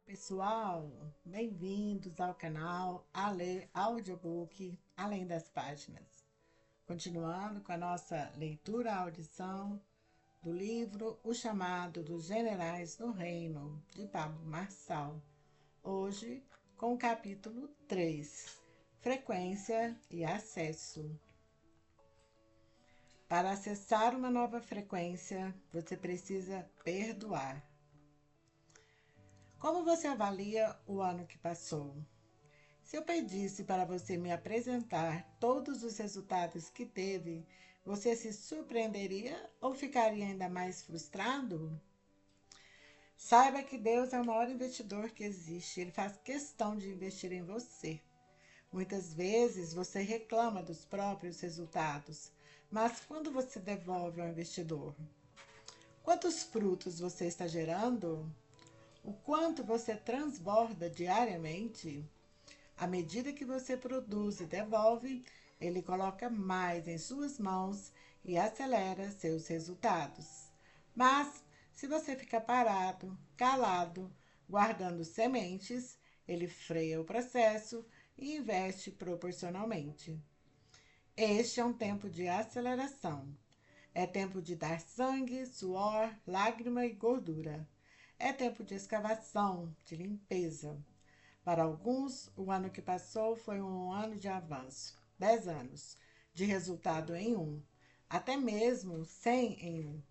Pessoal, bem-vindos ao canal Ale Audiobook Além das Páginas. Continuando com a nossa leitura-audição do livro O Chamado dos Generais do Reino, de Pablo Marçal. Hoje, com o capítulo 3, Frequência e Acesso. Para acessar uma nova frequência, você precisa perdoar. Como você avalia o ano que passou? Se eu pedisse para você me apresentar todos os resultados que teve, você se surpreenderia ou ficaria ainda mais frustrado? Saiba que Deus é o maior investidor que existe. Ele faz questão de investir em você. Muitas vezes você reclama dos próprios resultados, mas quando você devolve ao investidor? Quantos frutos você está gerando? O quanto você transborda diariamente? À medida que você produz e devolve, ele coloca mais em suas mãos e acelera seus resultados. Mas, se você fica parado, calado, guardando sementes, ele freia o processo e investe proporcionalmente. Este é um tempo de aceleração. É tempo de dar sangue, suor, lágrima e gordura. É tempo de escavação, de limpeza. Para alguns, o ano que passou foi um ano de avanço, 10 anos, de resultado em um, até mesmo 100 em um.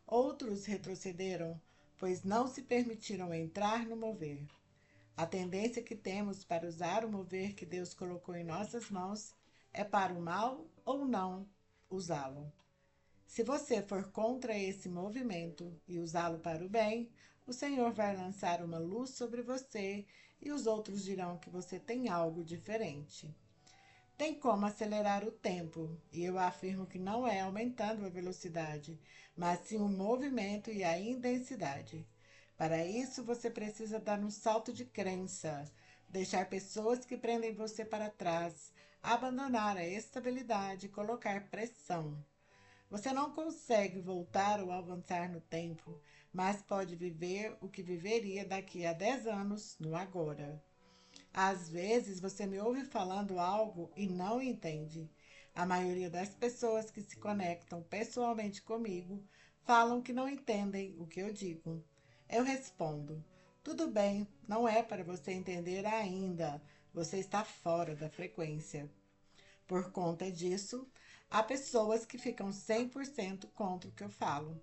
Outros retrocederam, pois não se permitiram entrar no mover. A tendência que temos para usar o mover que Deus colocou em nossas mãos é para o mal ou não usá-lo. Se você for contra esse movimento e usá-lo para o bem, o Senhor vai lançar uma luz sobre você e os outros dirão que você tem algo diferente. Tem como acelerar o tempo, e eu afirmo que não é aumentando a velocidade, mas sim o movimento e a intensidade. Para isso, você precisa dar um salto de crença, deixar pessoas que prendem você para trás, abandonar a estabilidade e colocar pressão. Você não consegue voltar ou avançar no tempo, mas pode viver o que viveria daqui a 10 anos no agora. Às vezes você me ouve falando algo e não entende. A maioria das pessoas que se conectam pessoalmente comigo falam que não entendem o que eu digo. Eu respondo: tudo bem, não é para você entender ainda. Você está fora da frequência. Por conta disso, há pessoas que ficam 100% contra o que eu falo.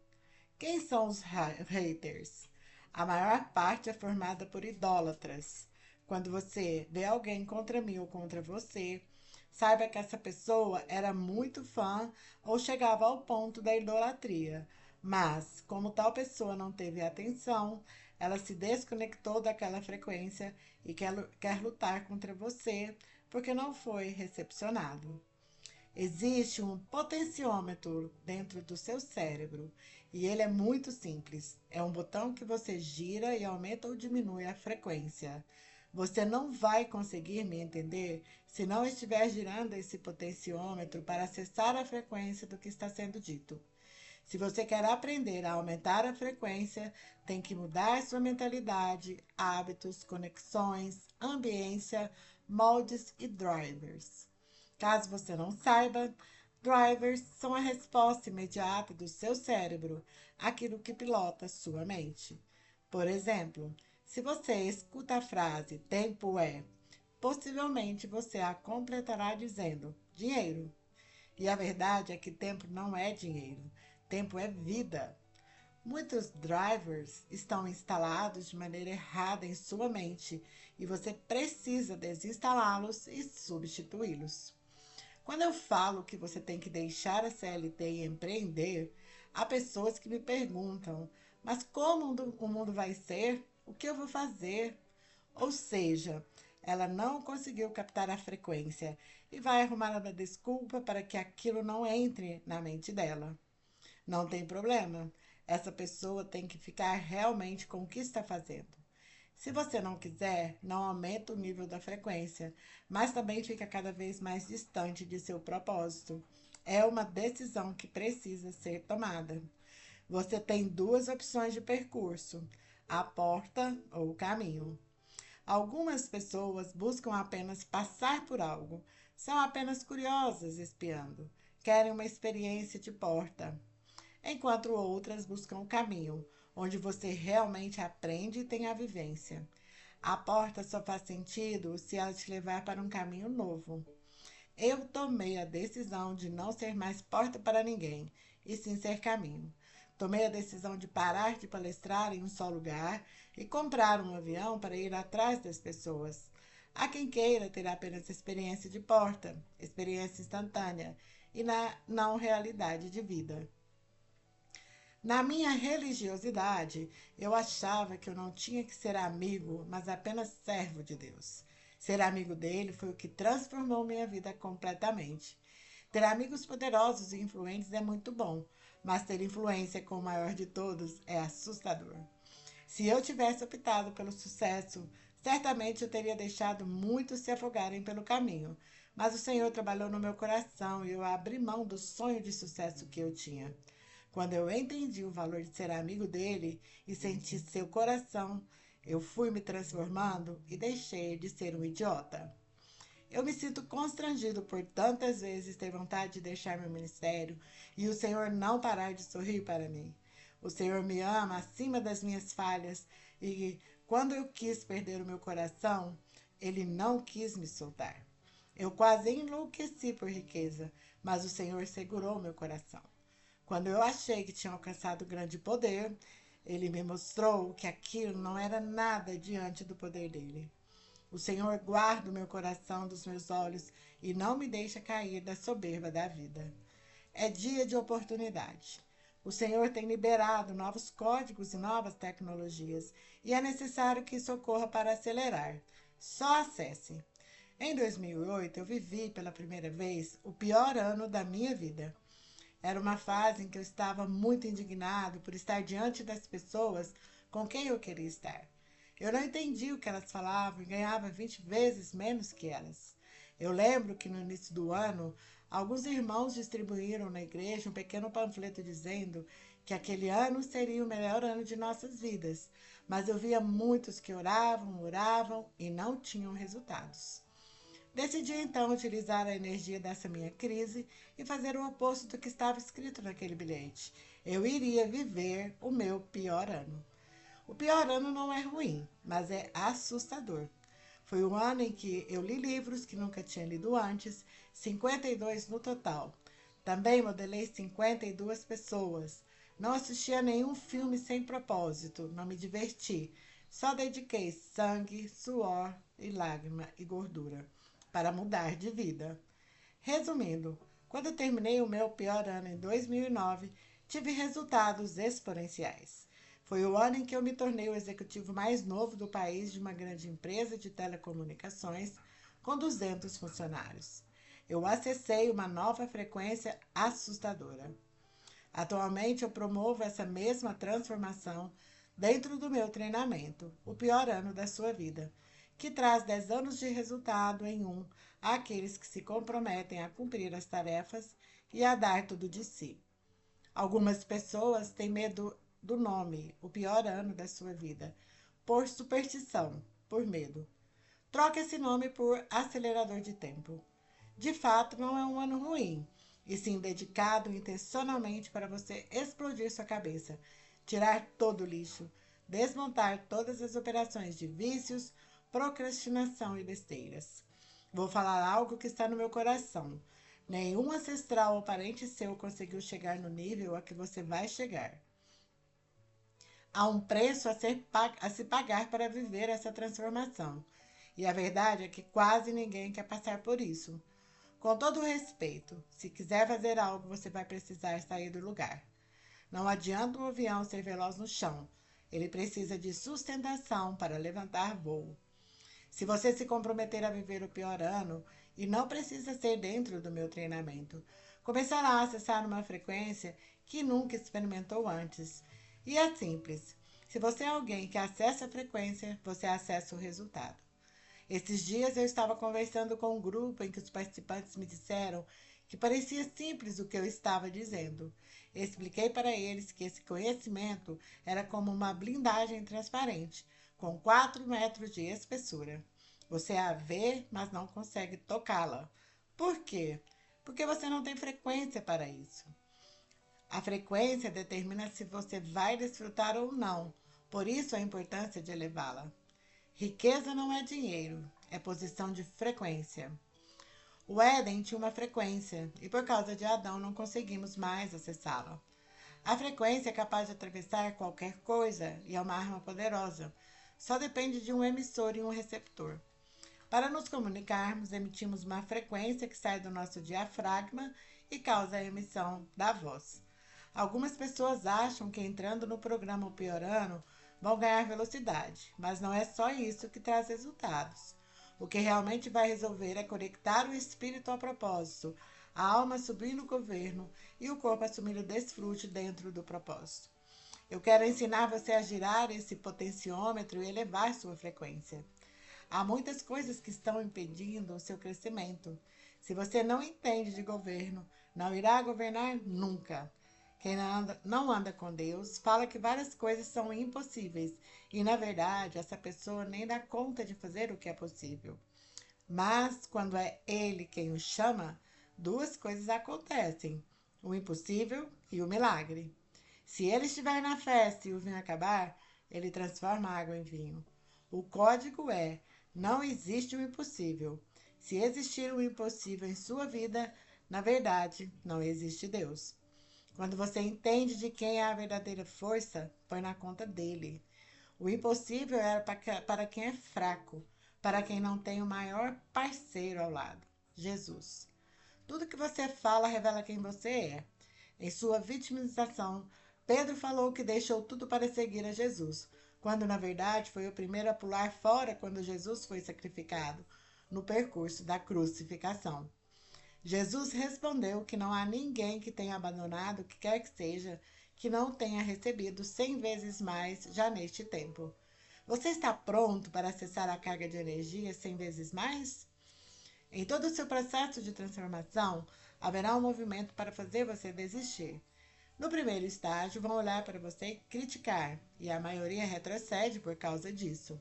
Quem são os haters? A maior parte é formada por idólatras. Quando você vê alguém contra mim ou contra você, saiba que essa pessoa era muito fã ou chegava ao ponto da idolatria. Mas, como tal pessoa não teve atenção, ela se desconectou daquela frequência e quer lutar contra você porque não foi recepcionado. Existe um potenciômetro dentro do seu cérebro e ele é muito simples. É um botão que você gira e aumenta ou diminui a frequência. Você não vai conseguir me entender se não estiver girando esse potenciômetro para acessar a frequência do que está sendo dito. Se você quer aprender a aumentar a frequência, tem que mudar sua mentalidade, hábitos, conexões, ambiência, moldes e drivers. Caso você não saiba, drivers são a resposta imediata do seu cérebro àquilo que pilota sua mente. Por exemplo, se você escuta a frase tempo é, possivelmente você a completará dizendo dinheiro. E a verdade é que tempo não é dinheiro, tempo é vida. Muitos drivers estão instalados de maneira errada em sua mente e você precisa desinstalá-los e substituí-los. Quando eu falo que você tem que deixar a CLT e empreender, há pessoas que me perguntam: mas como o mundo vai ser? O que eu vou fazer? Ou seja, ela não conseguiu captar a frequência e vai arrumar uma desculpa para que aquilo não entre na mente dela. Não tem problema. Essa pessoa tem que ficar realmente com o que está fazendo. Se você não quiser, não aumenta o nível da frequência, mas também fica cada vez mais distante de seu propósito. É uma decisão que precisa ser tomada. Você tem duas opções de percurso. a porta ou o caminho. Algumas pessoas buscam apenas passar por algo, são apenas curiosas espiando, querem uma experiência de porta, enquanto outras buscam o caminho, onde você realmente aprende e tem a vivência. A porta só faz sentido se ela te levar para um caminho novo. Eu tomei a decisão de não ser mais porta para ninguém, e sim ser caminho. Tomei a decisão de parar de palestrar em um só lugar e comprar um avião para ir atrás das pessoas. Há quem queira ter apenas experiência de porta, experiência instantânea e não realidade de vida. Na minha religiosidade, eu achava que eu não tinha que ser amigo, mas apenas servo de Deus. Ser amigo dele foi o que transformou minha vida completamente. Ter amigos poderosos e influentes é muito bom, mas ter influência com o maior de todos é assustador. Se eu tivesse optado pelo sucesso, certamente eu teria deixado muitos se afogarem pelo caminho. Mas o Senhor trabalhou no meu coração e eu abri mão do sonho de sucesso que eu tinha. Quando eu entendi o valor de ser amigo dele e senti seu coração, eu fui me transformando e deixei de ser um idiota. Eu me sinto constrangido por tantas vezes ter vontade de deixar meu ministério e o Senhor não parar de sorrir para mim. O Senhor me ama acima das minhas falhas e quando eu quis perder o meu coração, Ele não quis me soltar. Eu quase enlouqueci por riqueza, mas o Senhor segurou meu coração. Quando eu achei que tinha alcançado grande poder, Ele me mostrou que aquilo não era nada diante do poder dele. O Senhor guarda o meu coração dos meus olhos e não me deixa cair da soberba da vida. É dia de oportunidade. O Senhor tem liberado novos códigos e novas tecnologias e é necessário que isso ocorra para acelerar. Só acesse. Em 2008, eu vivi pela primeira vez o pior ano da minha vida. Era uma fase em que eu estava muito indignado por estar diante das pessoas com quem eu queria estar. Eu não entendia o que elas falavam e ganhava 20 vezes menos que elas. Eu lembro que no início do ano, alguns irmãos distribuíram na igreja um pequeno panfleto dizendo que aquele ano seria o melhor ano de nossas vidas, mas eu via muitos que oravam e não tinham resultados. Decidi então utilizar a energia dessa minha crise e fazer o oposto do que estava escrito naquele bilhete. Eu iria viver o meu pior ano. O pior ano não é ruim, mas é assustador. Foi um ano em que eu li livros que nunca tinha lido antes, 52 no total. Também modelei 52 pessoas. Não assisti a nenhum filme sem propósito, não me diverti. Só dediquei sangue, suor e lágrima e gordura para mudar de vida. Resumindo, quando eu terminei o meu pior ano em 2009, tive resultados exponenciais. Foi o ano em que eu me tornei o executivo mais novo do país de uma grande empresa de telecomunicações com 200 funcionários. Eu acessei uma nova frequência assustadora. Atualmente eu promovo essa mesma transformação dentro do meu treinamento, o pior ano da sua vida, que traz 10 anos de resultado em um àqueles que se comprometem a cumprir as tarefas e a dar tudo de si. Algumas pessoas têm medo do nome, o pior ano da sua vida, por superstição, por medo. Troque esse nome por acelerador de tempo. De fato, não é um ano ruim, e sim dedicado intencionalmente para você explodir sua cabeça, tirar todo o lixo, desmontar todas as operações de vícios, procrastinação e besteiras. Vou falar algo que está no meu coração. Nenhum ancestral ou parente seu conseguiu chegar no nível a que você vai chegar. Há um preço a se pagar para viver essa transformação. E a verdade é que quase ninguém quer passar por isso. Com todo o respeito, se quiser fazer algo, você vai precisar sair do lugar. Não adianta um avião ser veloz no chão. Ele precisa de sustentação para levantar voo. Se você se comprometer a viver o pior ano, e não precisa ser dentro do meu treinamento, começará a acessar uma frequência que nunca experimentou antes. E é simples. Se você é alguém que acessa a frequência, você acessa o resultado. Esses dias eu estava conversando com um grupo em que os participantes me disseram que parecia simples o que eu estava dizendo. Expliquei para eles que esse conhecimento era como uma blindagem transparente, com 4 metros de espessura. Você a vê, mas não consegue tocá-la. Por quê? Porque você não tem frequência para isso. A frequência determina se você vai desfrutar ou não, por isso a importância de elevá-la. Riqueza não é dinheiro, é posição de frequência. O Éden tinha uma frequência e por causa de Adão não conseguimos mais acessá-la. A frequência é capaz de atravessar qualquer coisa e é uma arma poderosa. Só depende de um emissor e um receptor. Para nos comunicarmos, emitimos uma frequência que sai do nosso diafragma e causa a emissão da voz. Algumas pessoas acham que entrando no programa ou piorando vão ganhar velocidade, mas não é só isso que traz resultados. O que realmente vai resolver é conectar o espírito ao propósito, a alma subir no governo e o corpo assumir o desfrute dentro do propósito. Eu quero ensinar você a girar esse potenciômetro e elevar sua frequência. Há muitas coisas que estão impedindo o seu crescimento. Se você não entende de governo, não irá governar nunca. Quem não anda com Deus fala que várias coisas são impossíveis e, na verdade, essa pessoa nem dá conta de fazer o que é possível. Mas, quando é Ele quem o chama, 2 coisas acontecem: o impossível e o milagre. Se ele estiver na festa e o vinho acabar, ele transforma a água em vinho. O código é: não existe o impossível. Se existir o impossível em sua vida, na verdade, não existe Deus. Quando você entende de quem é a verdadeira força, põe na conta dele. O impossível era para quem é fraco, para quem não tem o maior parceiro ao lado, Jesus. Tudo que você fala revela quem você é. Em sua vitimização, Pedro falou que deixou tudo para seguir a Jesus, quando na verdade foi o primeiro a pular fora quando Jesus foi sacrificado, no percurso da crucificação. Jesus respondeu que não há ninguém que tenha abandonado o que quer que seja, que não tenha recebido 100 vezes mais já neste tempo. Você está pronto para acessar a carga de energia 100 vezes mais? Em todo o seu processo de transformação, haverá um movimento para fazer você desistir. No primeiro estágio, vão olhar para você e criticar, e a maioria retrocede por causa disso.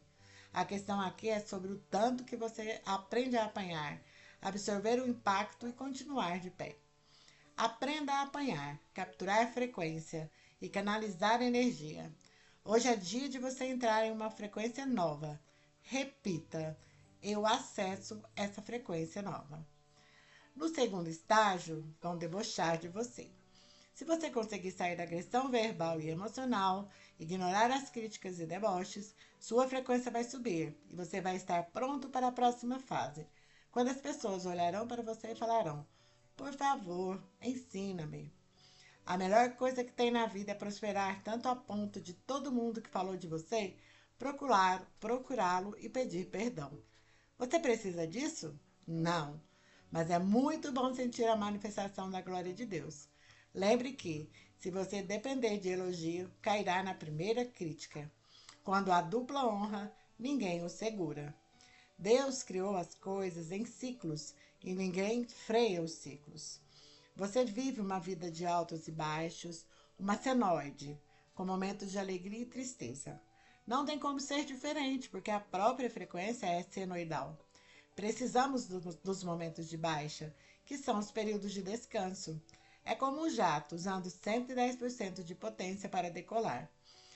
A questão aqui é sobre o tanto que você aprende a apanhar, absorver o impacto e continuar de pé. Aprenda a apanhar, capturar frequência e canalizar energia. Hoje é dia de você entrar em uma frequência nova. Repita: eu acesso essa frequência nova. No segundo estágio, vão debochar de você. Se você conseguir sair da agressão verbal e emocional, ignorar as críticas e deboches, sua frequência vai subir e você vai estar pronto para a próxima fase, quando as pessoas olharão para você e falarão: por favor, ensina-me. A melhor coisa que tem na vida é prosperar tanto a ponto de todo mundo que falou de você procurá-lo e pedir perdão. Você precisa disso? Não. Mas é muito bom sentir a manifestação da glória de Deus. Lembre que, se você depender de elogio, cairá na primeira crítica. Quando há dupla honra, ninguém o segura. Deus criou as coisas em ciclos e ninguém freia os ciclos. Você vive uma vida de altos e baixos, uma senoide, com momentos de alegria e tristeza. Não tem como ser diferente, porque a própria frequência é senoidal. Precisamos dos momentos de baixa, que são os períodos de descanso. É como um jato usando 110% de potência para decolar.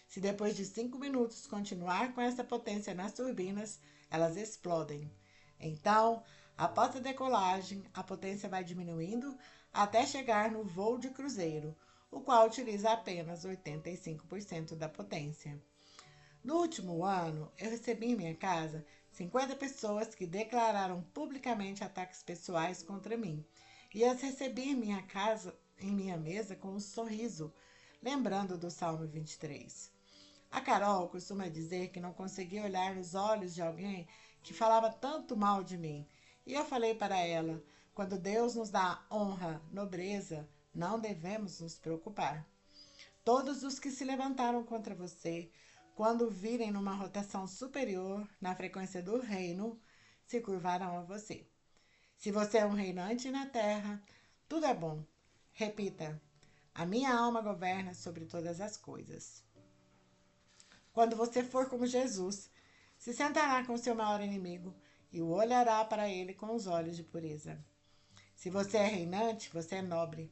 Se depois de 5 minutos continuar com essa potência nas turbinas, elas explodem. Então, após a decolagem, a potência vai diminuindo até chegar no voo de cruzeiro, o qual utiliza apenas 85% da potência. No último ano, eu recebi em minha casa 50 pessoas que declararam publicamente ataques pessoais contra mim, e as recebi em minha mesa com um sorriso, lembrando do Salmo 23. A Carol costuma dizer que não conseguia olhar nos olhos de alguém que falava tanto mal de mim. E eu falei para ela: quando Deus nos dá honra, nobreza, não devemos nos preocupar. Todos os que se levantaram contra você, quando virem numa rotação superior na frequência do reino, se curvarão a você. Se você é um reinante na terra, Tudo é bom. Repita: a minha alma governa sobre todas as coisas. Quando você for como Jesus, se sentará com seu maior inimigo e o olhará para ele com os olhos de pureza. Se você é reinante, você é nobre.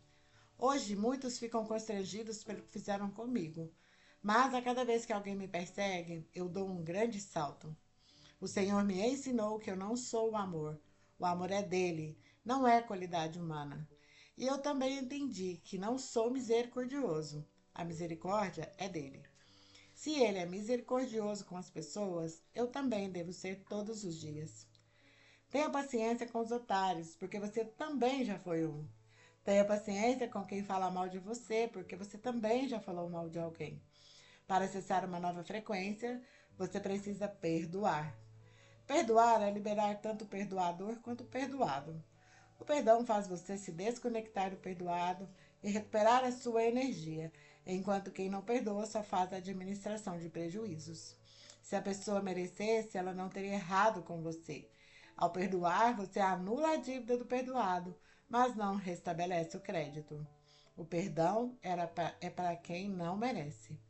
Hoje muitos ficam constrangidos pelo que fizeram comigo, mas a cada vez que alguém me persegue, eu dou um grande salto. O Senhor me ensinou que eu não sou o amor. O amor é dele, não é qualidade humana. E eu também entendi que não sou misericordioso. A misericórdia é dele. Se ele é misericordioso com as pessoas, eu também devo ser todos os dias. Tenha paciência com os otários, porque você também já foi um. Tenha paciência com quem fala mal de você, porque você também já falou mal de alguém. Para acessar uma nova frequência, você precisa perdoar. Perdoar é liberar tanto o perdoador quanto o perdoado. O perdão faz você se desconectar do perdoado e recuperar a sua energia, enquanto quem não perdoa só faz a administração de prejuízos. Se a pessoa merecesse, ela não teria errado com você. Ao perdoar, você anula a dívida do perdoado, mas não restabelece o crédito. O perdão é para quem não merece.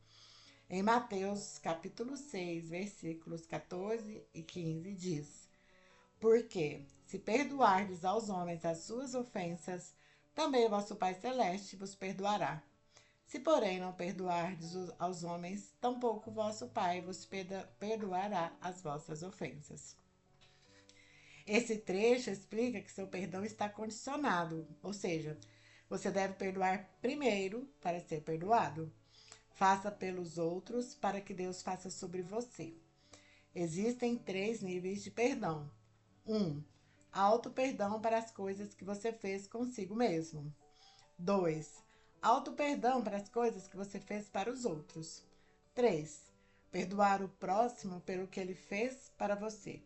Em Mateus capítulo 6, versículos 14 e 15 diz: porque, se perdoardes aos homens as suas ofensas, também o vosso Pai Celeste vos perdoará. Se, porém, não perdoardes aos homens, tampouco o vosso Pai vos perdoará as vossas ofensas. Esse trecho explica que seu perdão está condicionado, ou seja, você deve perdoar primeiro para ser perdoado. Faça pelos outros para que Deus faça sobre você. Existem 3 níveis de perdão. 1. Auto-perdão para as coisas que você fez consigo mesmo. 2. Auto-perdão para as coisas que você fez para os outros. 3. Perdoar o próximo pelo que ele fez para você.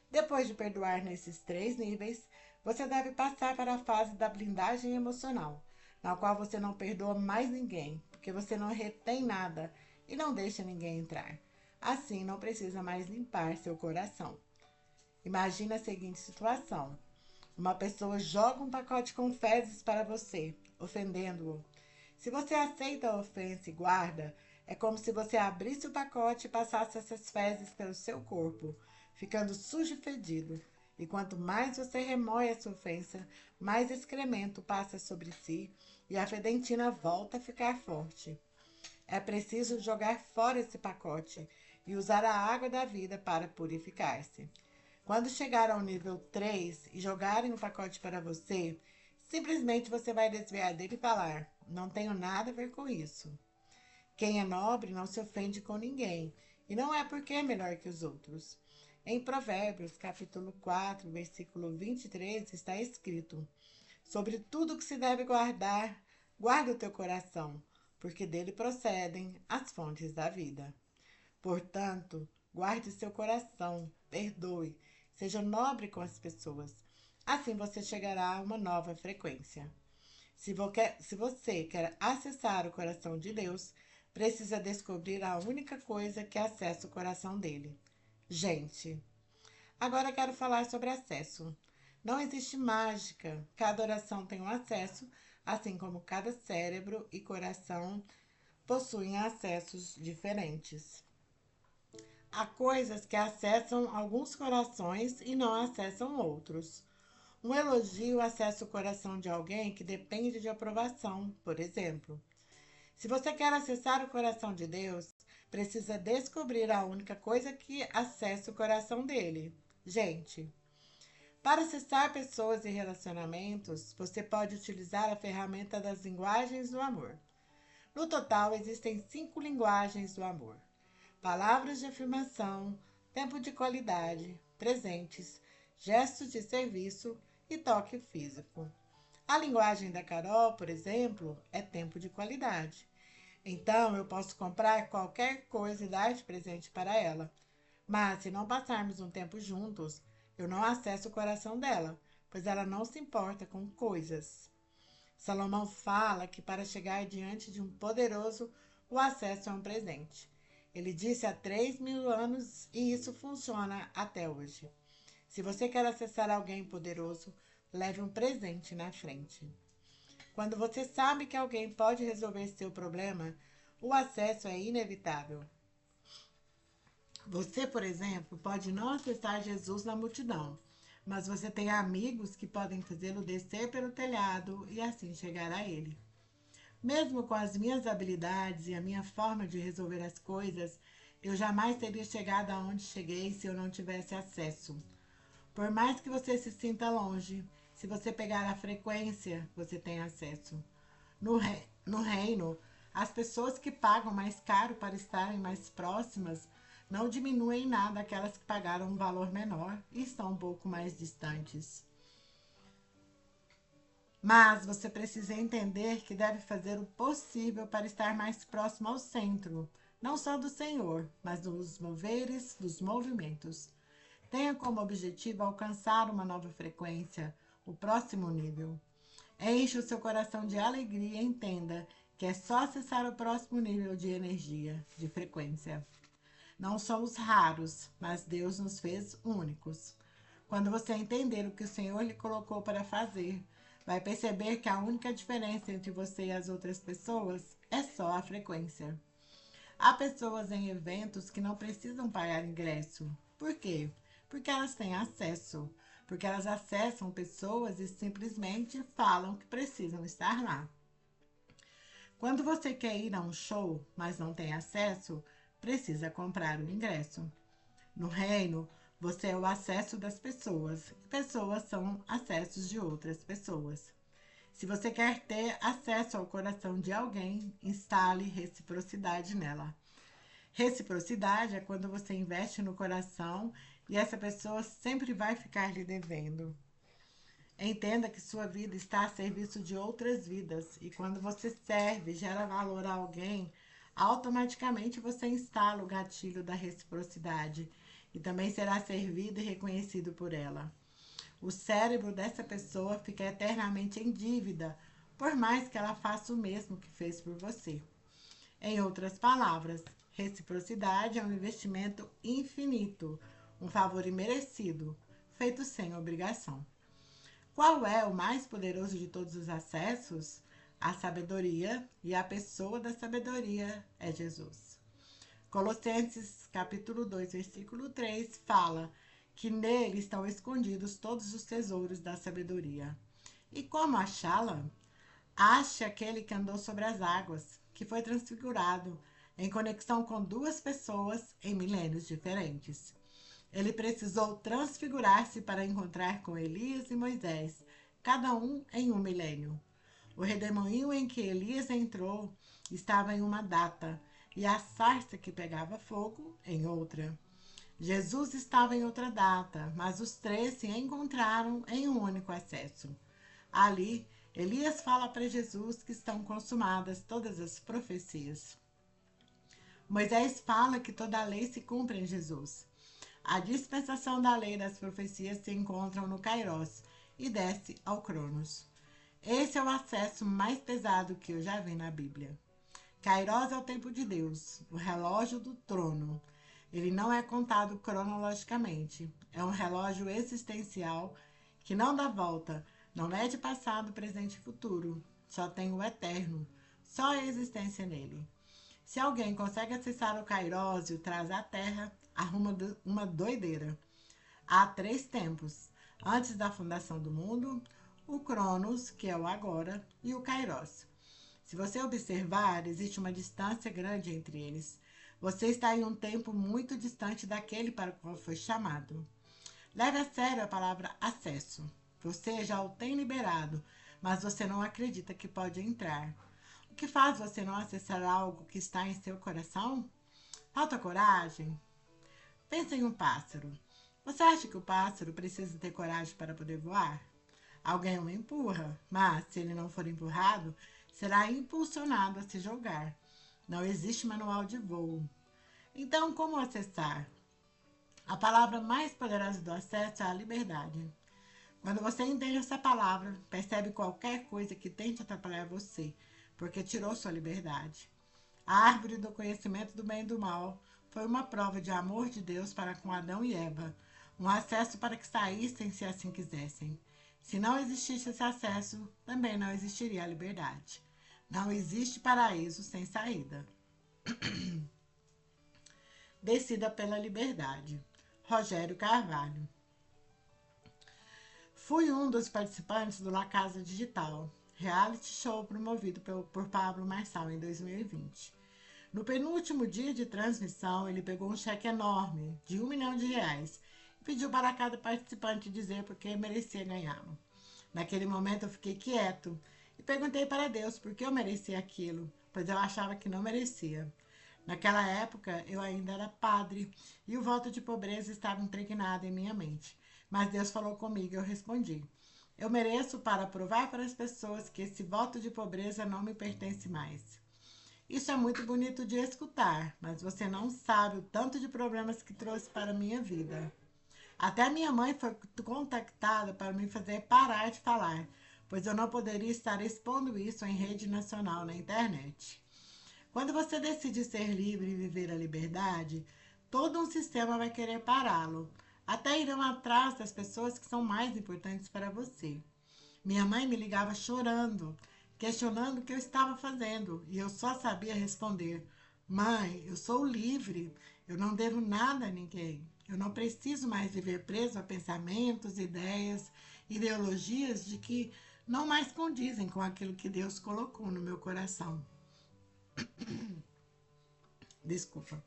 Depois de perdoar nesses 3 níveis, você deve passar para a fase da blindagem emocional, na qual você não perdoa mais ninguém, porque você não retém nada e não deixa ninguém entrar. Assim, não precisa mais limpar seu coração. Imagina a seguinte situação: uma pessoa joga um pacote com fezes para você, ofendendo-o. Se você aceita a ofensa e guarda, é como se você abrisse o pacote e passasse essas fezes pelo seu corpo, ficando sujo e fedido. E quanto mais você remoe essa ofensa, mais excremento passa sobre si e a fedentina volta a ficar forte. É preciso jogar fora esse pacote e usar a água da vida para purificar-se. Quando chegar ao nível 3 e jogarem o pacote para você, simplesmente você vai desviar dele e falar: não tenho nada a ver com isso. Quem é nobre não se ofende com ninguém, e não é porque é melhor que os outros. Em Provérbios, capítulo 4, versículo 23, está escrito: sobre tudo que se deve guardar, guarda o teu coração, porque dele procedem as fontes da vida. Portanto, guarde seu coração, perdoe, seja nobre com as pessoas. Assim você chegará a uma nova frequência. Se você quer acessar o coração de Deus, precisa descobrir a única coisa que acessa o coração dele: gente. Agora quero falar sobre acesso. Não existe mágica. Cada oração tem um acesso, assim como cada cérebro e coração possuem acessos diferentes. Há coisas que acessam alguns corações e não acessam outros. Um elogio acessa o coração de alguém que depende de aprovação, por exemplo. Se você quer acessar o coração de Deus, precisa descobrir a única coisa que acessa o coração dele: gente. Para acessar pessoas e relacionamentos, você pode utilizar a ferramenta das linguagens do amor. No total, existem 5 linguagens do amor: palavras de afirmação, tempo de qualidade, presentes, gestos de serviço e toque físico. A linguagem da Carol, por exemplo, é tempo de qualidade. Então, eu posso comprar qualquer coisa e dar de presente para ela. Mas, se não passarmos um tempo juntos, eu não acesso o coração dela, pois ela não se importa com coisas. Salomão fala que para chegar diante de um poderoso, o acesso é um presente. Ele disse há 3.000 anos e isso funciona até hoje. Se você quer acessar alguém poderoso, leve um presente na frente. Quando você sabe que alguém pode resolver seu problema, o acesso é inevitável. Você, por exemplo, pode não acessar Jesus na multidão, mas você tem amigos que podem fazê-lo descer pelo telhado e assim chegar a ele. Mesmo com as minhas habilidades e a minha forma de resolver as coisas, eu jamais teria chegado aonde cheguei se eu não tivesse acesso. Por mais que você se sinta longe, se você pegar a frequência, você tem acesso. No reino, as pessoas que pagam mais caro para estarem mais próximas não diminuem nada aquelas que pagaram um valor menor e estão um pouco mais distantes. Mas você precisa entender que deve fazer o possível para estar mais próximo ao centro, não só do Senhor, mas dos moveres, dos movimentos. Tenha como objetivo alcançar uma nova frequência, o próximo nível. Enche o seu coração de alegria e entenda que é só acessar o próximo nível de energia, de frequência. Não somos raros, mas Deus nos fez únicos. Quando você entender o que o Senhor lhe colocou para fazer, vai perceber que a única diferença entre você e as outras pessoas é só a frequência. Há pessoas em eventos que não precisam pagar ingresso. Por quê? Porque elas têm acesso. Porque elas acessam pessoas e simplesmente falam que precisam estar lá. Quando você quer ir a um show, mas não tem acesso, precisa comprar o ingresso. No reino, você é o acesso das pessoas, e pessoas são acessos de outras pessoas. Se você quer ter acesso ao coração de alguém, instale reciprocidade nela. Reciprocidade é quando você investe no coração e essa pessoa sempre vai ficar lhe devendo. Entenda que sua vida está a serviço de outras vidas e quando você serve, gera valor a alguém, automaticamente você instala o gatilho da reciprocidade e também será servido e reconhecido por ela. O cérebro dessa pessoa fica eternamente em dívida, por mais que ela faça o mesmo que fez por você. Em outras palavras, reciprocidade é um investimento infinito, um favor imerecido, feito sem obrigação. Qual é o mais poderoso de todos os acessos? A sabedoria, e a pessoa da sabedoria é Jesus. Colossenses capítulo 2, versículo 3 fala que nele estão escondidos todos os tesouros da sabedoria. E como achá-la? Ache aquele que andou sobre as águas, que foi transfigurado, em conexão com duas pessoas em milênios diferentes. Ele precisou transfigurar-se para encontrar com Elias e Moisés, cada um em um milênio. O redemoinho em que Elias entrou estava em uma data, e a sarça que pegava fogo em outra. Jesus estava em outra data, mas os três se encontraram em um único acesso. Ali, Elias fala para Jesus que estão consumadas todas as profecias. Moisés fala que toda a lei se cumpre em Jesus. A dispensação da lei e das profecias se encontram no Kairos e desce ao Cronos. Esse é o acesso mais pesado que eu já vi na Bíblia. Kairos é o tempo de Deus, o relógio do trono. Ele não é contado cronologicamente. É um relógio existencial que não dá volta, não é de passado, presente e futuro. Só tem o eterno, só a existência nele. Se alguém consegue acessar o Kairos e o traz à Terra, arruma uma doideira. Há três tempos: antes da fundação do mundo, o Cronos, que é o agora, e o Kairos. Se você observar, existe uma distância grande entre eles. Você está em um tempo muito distante daquele para o qual foi chamado. Leve a sério a palavra acesso. Você já o tem liberado, mas você não acredita que pode entrar. O que faz você não acessar algo que está em seu coração? Falta coragem? Pense em um pássaro. Você acha que o pássaro precisa ter coragem para poder voar? Alguém o empurra, mas se ele não for empurrado, será impulsionado a se jogar. Não existe manual de voo. Então, como acessar? A palavra mais poderosa do acesso é a liberdade. Quando você entende essa palavra, percebe qualquer coisa que tente atrapalhar você, porque tirou sua liberdade. A árvore do conhecimento do bem e do mal foi uma prova de amor de Deus para com Adão e Eva, um acesso para que saíssem se assim quisessem. Se não existisse esse acesso, também não existiria a liberdade. Não existe paraíso sem saída. Descida pela liberdade. Rogério Carvalho. Fui um dos participantes do La Casa Digital, reality show promovido por Pablo Marçal em 2020. No penúltimo dia de transmissão, ele pegou um cheque enorme, de R$ 1 milhão, e pediu para cada participante dizer por que merecia ganhá-lo. Naquele momento eu fiquei quieto e perguntei para Deus por que eu merecia aquilo, pois eu achava que não merecia. Naquela época eu ainda era padre e o voto de pobreza estava impregnado em minha mente. Mas Deus falou comigo e eu respondi: eu mereço para provar para as pessoas que esse voto de pobreza não me pertence mais. Isso é muito bonito de escutar, mas você não sabe o tanto de problemas que trouxe para a minha vida. Até minha mãe foi contactada para me fazer parar de falar, pois eu não poderia estar expondo isso em rede nacional na internet. Quando você decide ser livre e viver a liberdade, todo um sistema vai querer pará-lo. Até irão atrás das pessoas que são mais importantes para você. Minha mãe me ligava chorando, questionando o que eu estava fazendo, e eu só sabia responder: mãe, eu sou livre, eu não devo nada a ninguém. Eu não preciso mais viver preso a pensamentos, ideias, ideologias de que não mais condizem com aquilo que Deus colocou no meu coração. Desculpa.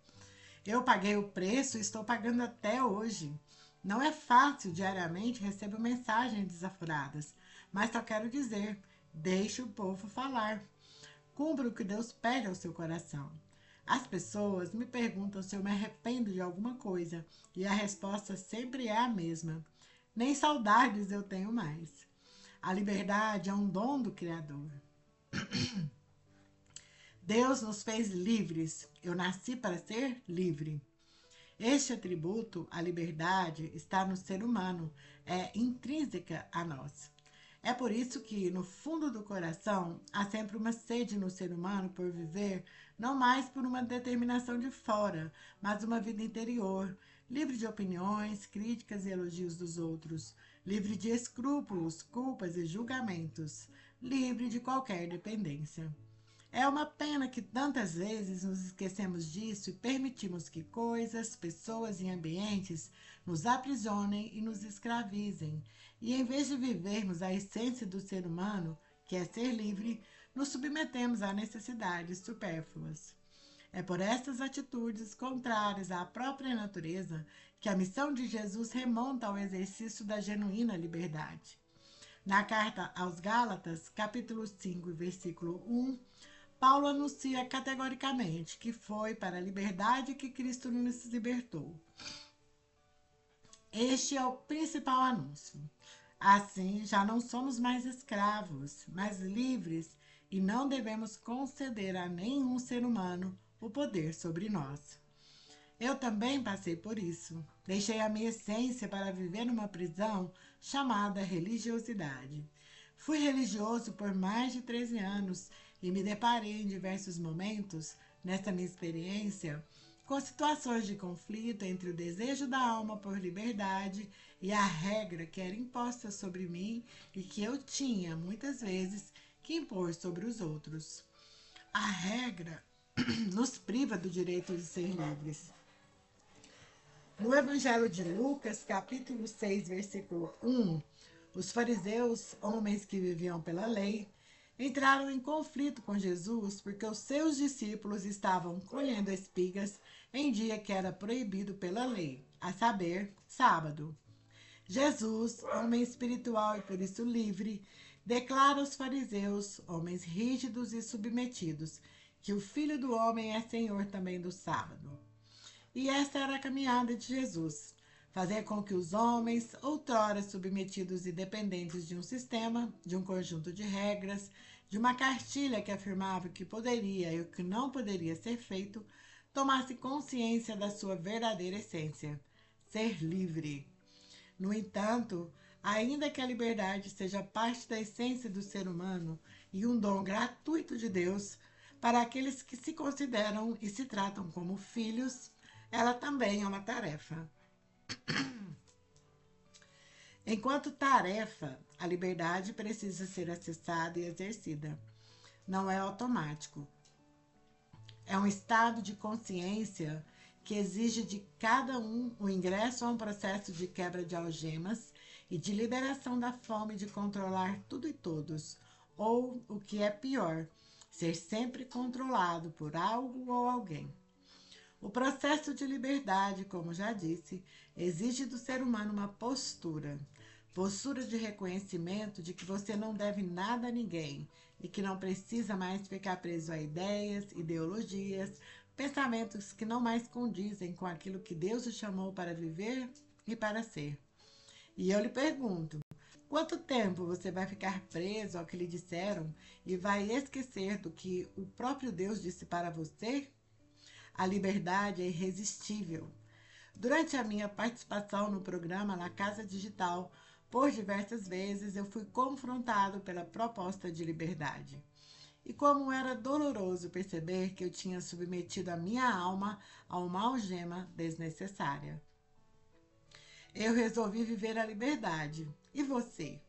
Eu paguei o preço e estou pagando até hoje. Não é fácil, diariamente recebo mensagens desaforadas, mas só quero dizer: deixe o povo falar. Cumpra o que Deus pede ao seu coração. As pessoas me perguntam se eu me arrependo de alguma coisa e a resposta sempre é a mesma: nem saudades eu tenho mais. A liberdade é um dom do Criador. Deus nos fez livres. Eu nasci para ser livre. Este atributo, a liberdade, está no ser humano, é intrínseca a nós. É por isso que, no fundo do coração, há sempre uma sede no ser humano por viver, não mais por uma determinação de fora, mas uma vida interior, livre de opiniões, críticas e elogios dos outros, livre de escrúpulos, culpas e julgamentos, livre de qualquer dependência. É uma pena que tantas vezes nos esquecemos disso e permitimos que coisas, pessoas e ambientes nos aprisionem e nos escravizem. E em vez de vivermos a essência do ser humano, que é ser livre, nos submetemos a necessidades supérfluas. É por estas atitudes contrárias à própria natureza que a missão de Jesus remonta ao exercício da genuína liberdade. Na carta aos Gálatas, capítulo 5, versículo 1, Paulo anuncia categoricamente que foi para a liberdade que Cristo nos libertou. Este é o principal anúncio. Assim, já não somos mais escravos, mas livres, e não devemos conceder a nenhum ser humano o poder sobre nós. Eu também passei por isso. Deixei a minha essência para viver numa prisão chamada religiosidade. Fui religioso por mais de 13 anos e me deparei em diversos momentos, nessa minha experiência, com situações de conflito entre o desejo da alma por liberdade e a regra que era imposta sobre mim e que eu tinha, muitas vezes, que impor sobre os outros. A regra nos priva do direito de ser livres. No Evangelho de Lucas, capítulo 6, versículo 1, os fariseus, homens que viviam pela lei, entraram em conflito com Jesus porque os seus discípulos estavam colhendo espigas em dia que era proibido pela lei, a saber, sábado. Jesus, homem espiritual e por isso livre, declara aos fariseus, homens rígidos e submetidos, que o Filho do Homem é Senhor também do sábado. E essa era a caminhada de Jesus: fazer com que os homens, outrora submetidos e dependentes de um sistema, de um conjunto de regras, de uma cartilha que afirmava o que poderia e o que não poderia ser feito, tomasse consciência da sua verdadeira essência: ser livre. No entanto, ainda que a liberdade seja parte da essência do ser humano e um dom gratuito de Deus, para aqueles que se consideram e se tratam como filhos, ela também é uma tarefa. Enquanto tarefa, a liberdade precisa ser acessada e exercida. Não é automático. É um estado de consciência que exige de cada um o ingresso a um processo de quebra de algemas e de liberação da fome de controlar tudo e todos, ou, o que é pior, ser sempre controlado por algo ou alguém. O processo de liberdade, como já disse, exige do ser humano uma postura de reconhecimento de que você não deve nada a ninguém e que não precisa mais ficar preso a ideias, ideologias, pensamentos que não mais condizem com aquilo que Deus o chamou para viver e para ser. E eu lhe pergunto, quanto tempo você vai ficar preso ao que lhe disseram e vai esquecer do que o próprio Deus disse para você? A liberdade é irresistível. Durante a minha participação no programa Na Casa Digital, por diversas vezes eu fui confrontado pela proposta de liberdade. E como era doloroso perceber que eu tinha submetido a minha alma a uma algema desnecessária. Eu resolvi viver a liberdade. E você?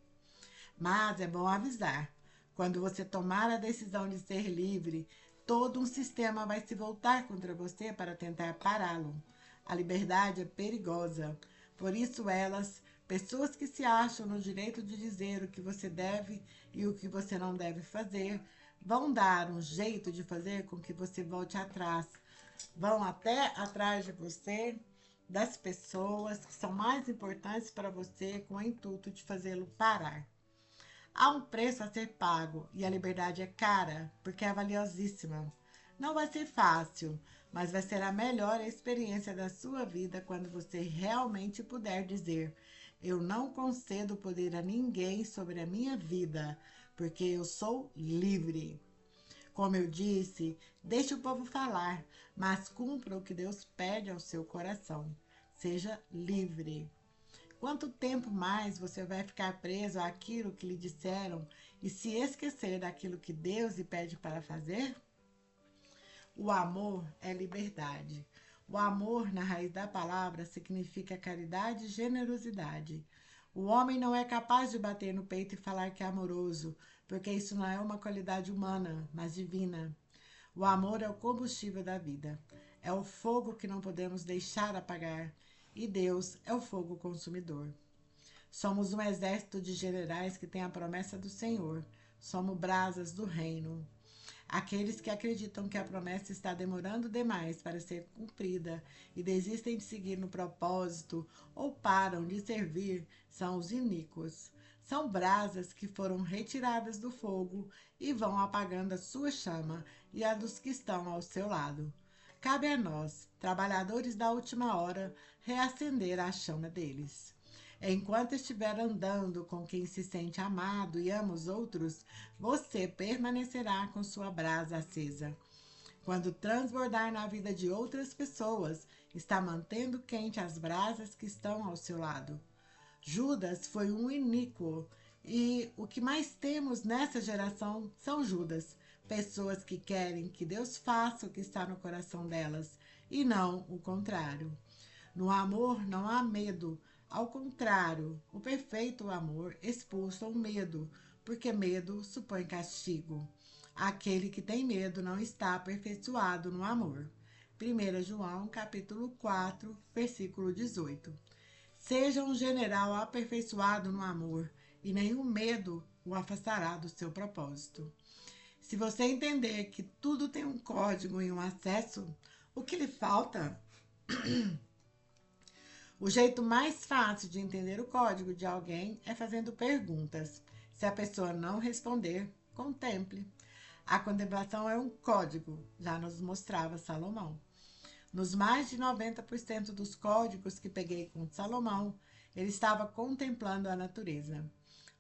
Mas é bom avisar: quando você tomar a decisão de ser livre, todo um sistema vai se voltar contra você para tentar pará-lo. A liberdade é perigosa. Por isso pessoas que se acham no direito de dizer o que você deve e o que você não deve fazer, vão dar um jeito de fazer com que você volte atrás. Vão até atrás de você, das pessoas que são mais importantes para você, com o intuito de fazê-lo parar. Há um preço a ser pago e a liberdade é cara, porque é valiosíssima. Não vai ser fácil, mas vai ser a melhor experiência da sua vida quando você realmente puder dizer: eu não concedo poder a ninguém sobre a minha vida, porque eu sou livre. Como eu disse, deixe o povo falar, mas cumpra o que Deus pede ao seu coração. Seja livre. Quanto tempo mais você vai ficar preso àquilo que lhe disseram e se esquecer daquilo que Deus lhe pede para fazer? O amor é liberdade. O amor, na raiz da palavra, significa caridade e generosidade. O homem não é capaz de bater no peito e falar que é amoroso, porque isso não é uma qualidade humana, mas divina. O amor é o combustível da vida. É o fogo que não podemos deixar apagar. E Deus é o fogo consumidor. Somos um exército de generais que tem a promessa do Senhor. Somos brasas do reino. Aqueles que acreditam que a promessa está demorando demais para ser cumprida e desistem de seguir no propósito ou param de servir são os iníquos. São brasas que foram retiradas do fogo e vão apagando a sua chama e a dos que estão ao seu lado. Cabe a nós, trabalhadores da última hora, reacender a chama deles. Enquanto estiver andando com quem se sente amado e ama os outros, você permanecerá com sua brasa acesa. Quando transbordar na vida de outras pessoas, está mantendo quente as brasas que estão ao seu lado. Judas foi um iníquo e o que mais temos nessa geração são Judas, pessoas que querem que Deus faça o que está no coração delas e não o contrário. No amor não há medo. Ao contrário, o perfeito amor expulsa o medo, porque medo supõe castigo. Aquele que tem medo não está aperfeiçoado no amor. 1 João, capítulo 4, versículo 18. Seja um general aperfeiçoado no amor, e nenhum medo o afastará do seu propósito. Se você entender que tudo tem um código e um acesso, o que lhe falta? O jeito mais fácil de entender o código de alguém é fazendo perguntas. Se a pessoa não responder, contemple. A contemplação é um código, já nos mostrava Salomão. Nos mais de 90% dos códigos que peguei com Salomão, ele estava contemplando a natureza.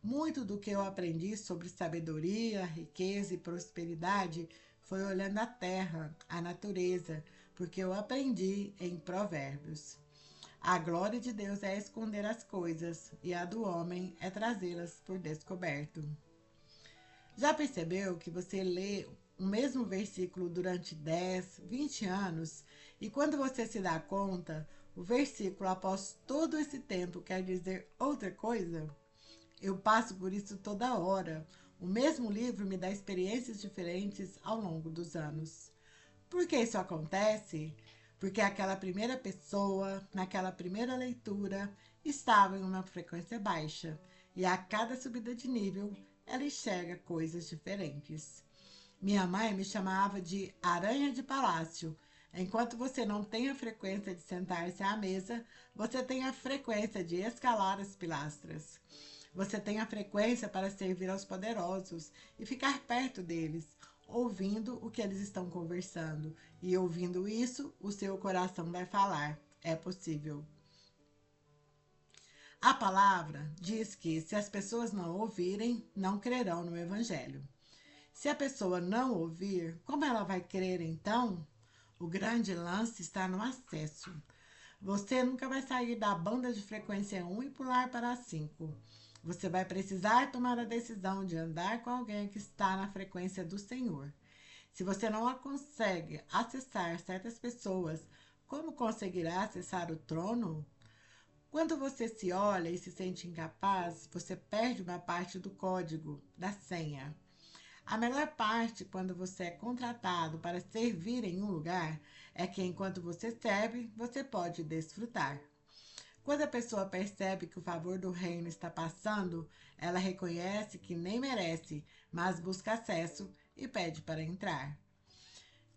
Muito do que eu aprendi sobre sabedoria, riqueza e prosperidade foi olhando a terra, a natureza, porque eu aprendi em Provérbios. A glória de Deus é esconder as coisas, e a do homem é trazê-las por descoberto. Já percebeu que você lê o mesmo versículo durante 10, 20 anos, e quando você se dá conta, o versículo após todo esse tempo quer dizer outra coisa? Eu passo por isso toda hora. O mesmo livro me dá experiências diferentes ao longo dos anos. Por que isso acontece? Porque aquela primeira pessoa, naquela primeira leitura, estava em uma frequência baixa e a cada subida de nível ela enxerga coisas diferentes. Minha mãe me chamava de aranha de palácio. Enquanto você não tem a frequência de sentar-se à mesa, você tem a frequência de escalar as pilastras. Você tem a frequência para servir aos poderosos e ficar perto deles, ouvindo o que eles estão conversando. E ouvindo isso, o seu coração vai falar: é possível. A palavra diz que se as pessoas não ouvirem, não crerão no Evangelho. Se a pessoa não ouvir, como ela vai crer então? O grande lance está no acesso. Você nunca vai sair da banda de frequência 1 e pular para a 5. Você vai precisar tomar a decisão de andar com alguém que está na frequência do Senhor. Se você não consegue acessar certas pessoas, como conseguirá acessar o trono? Quando você se olha e se sente incapaz, você perde uma parte do código, da senha. A melhor parte quando você é contratado para servir em um lugar é que enquanto você serve, você pode desfrutar. Quando a pessoa percebe que o favor do reino está passando, ela reconhece que nem merece, mas busca acesso e pede para entrar.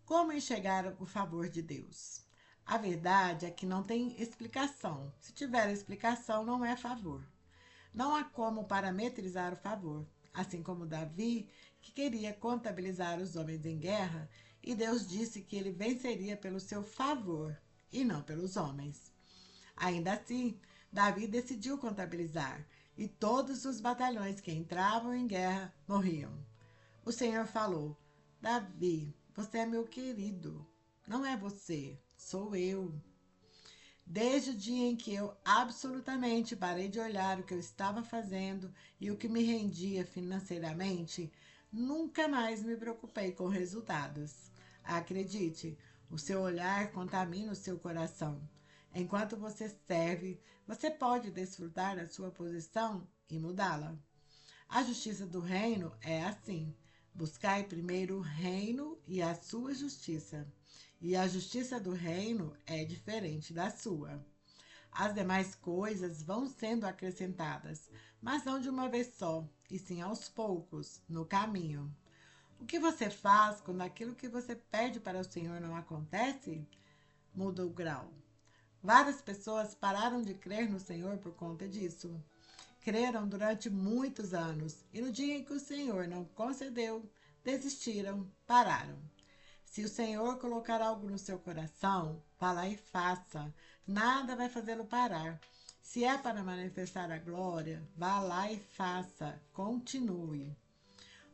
Como enxergar o favor de Deus? A verdade é que não tem explicação. Se tiver explicação, não é favor. Não há como parametrizar o favor. Assim como Davi, que queria contabilizar os homens em guerra, e Deus disse que ele venceria pelo seu favor e não pelos homens. Ainda assim, Davi decidiu contabilizar, e todos os batalhões que entravam em guerra morriam. O Senhor falou: Davi, você é meu querido. Não é você, sou eu. Desde o dia em que eu absolutamente parei de olhar o que eu estava fazendo e o que me rendia financeiramente, nunca mais me preocupei com resultados. Acredite, o seu olhar contamina o seu coração. Enquanto você serve, você pode desfrutar da sua posição e mudá-la. A justiça do reino é assim: buscai primeiro o reino e a sua justiça. E a justiça do reino é diferente da sua. As demais coisas vão sendo acrescentadas, mas não de uma vez só, e sim aos poucos, no caminho. O que você faz quando aquilo que você pede para o Senhor não acontece? Muda o grau. Várias pessoas pararam de crer no Senhor por conta disso. Creram durante muitos anos e no dia em que o Senhor não concedeu, desistiram, pararam. Se o Senhor colocar algo no seu coração, vá lá e faça. Nada vai fazê-lo parar. Se é para manifestar a glória, vá lá e faça. Continue.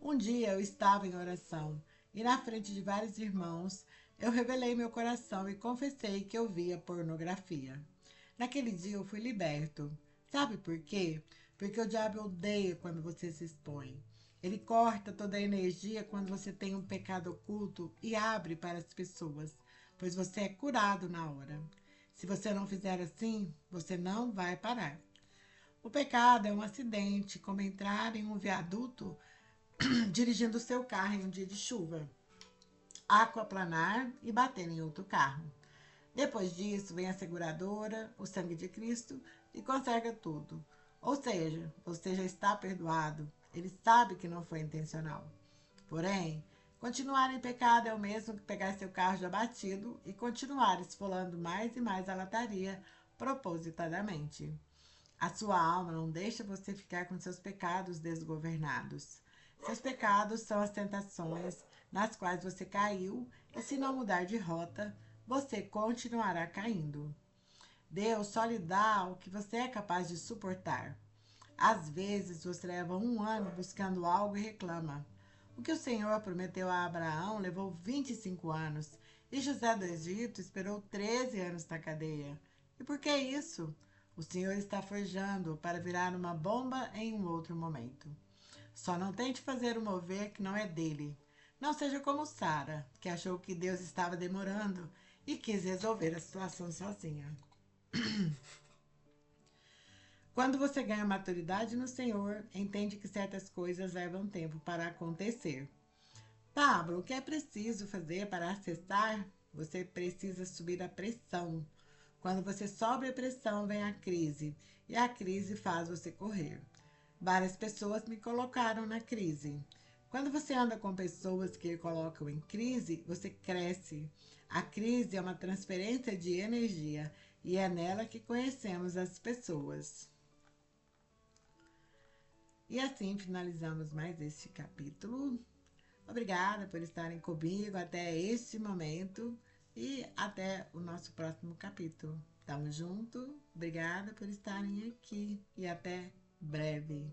Um dia eu estava em oração e na frente de vários irmãos, eu revelei meu coração e confessei que eu via pornografia. Naquele dia eu fui liberto. Sabe por quê? Porque o diabo odeia quando você se expõe. Ele corta toda a energia quando você tem um pecado oculto e abre para as pessoas, pois você é curado na hora. Se você não fizer assim, você não vai parar. O pecado é um acidente, como entrar em um viaduto dirigindo seu carro em um dia de chuva, aquaplanar e bater em outro carro. Depois disso, vem a seguradora, o sangue de Cristo e conserta tudo. Ou seja, você já está perdoado. Ele sabe que não foi intencional. Porém, continuar em pecado é o mesmo que pegar seu carro já batido e continuar esfolando mais e mais a lataria propositadamente. A sua alma não deixa você ficar com seus pecados desgovernados. Seus pecados são as tentações nas quais você caiu, e se não mudar de rota, você continuará caindo. Deus só lhe dá o que você é capaz de suportar. Às vezes você leva 1 ano buscando algo e reclama. O que o Senhor prometeu a Abraão levou 25 anos, e José do Egito esperou 13 anos na cadeia. E por que isso? O Senhor está forjando para virar uma bomba em um outro momento. Só não tente fazer o mover que não é dele. Não seja como Sara, que achou que Deus estava demorando e quis resolver a situação sozinha. Quando você ganha maturidade no Senhor, entende que certas coisas levam tempo para acontecer. Pablo, o que é preciso fazer para acessar? Você precisa subir a pressão. Quando você sobe a pressão, vem a crise. E a crise faz você correr. Várias pessoas me colocaram na crise. Quando você anda com pessoas que colocam em crise, você cresce. A crise é uma transferência de energia e é nela que conhecemos as pessoas. E assim finalizamos mais este capítulo. Obrigada por estarem comigo até este momento e até o nosso próximo capítulo. Tamo junto, obrigada por estarem aqui e até breve.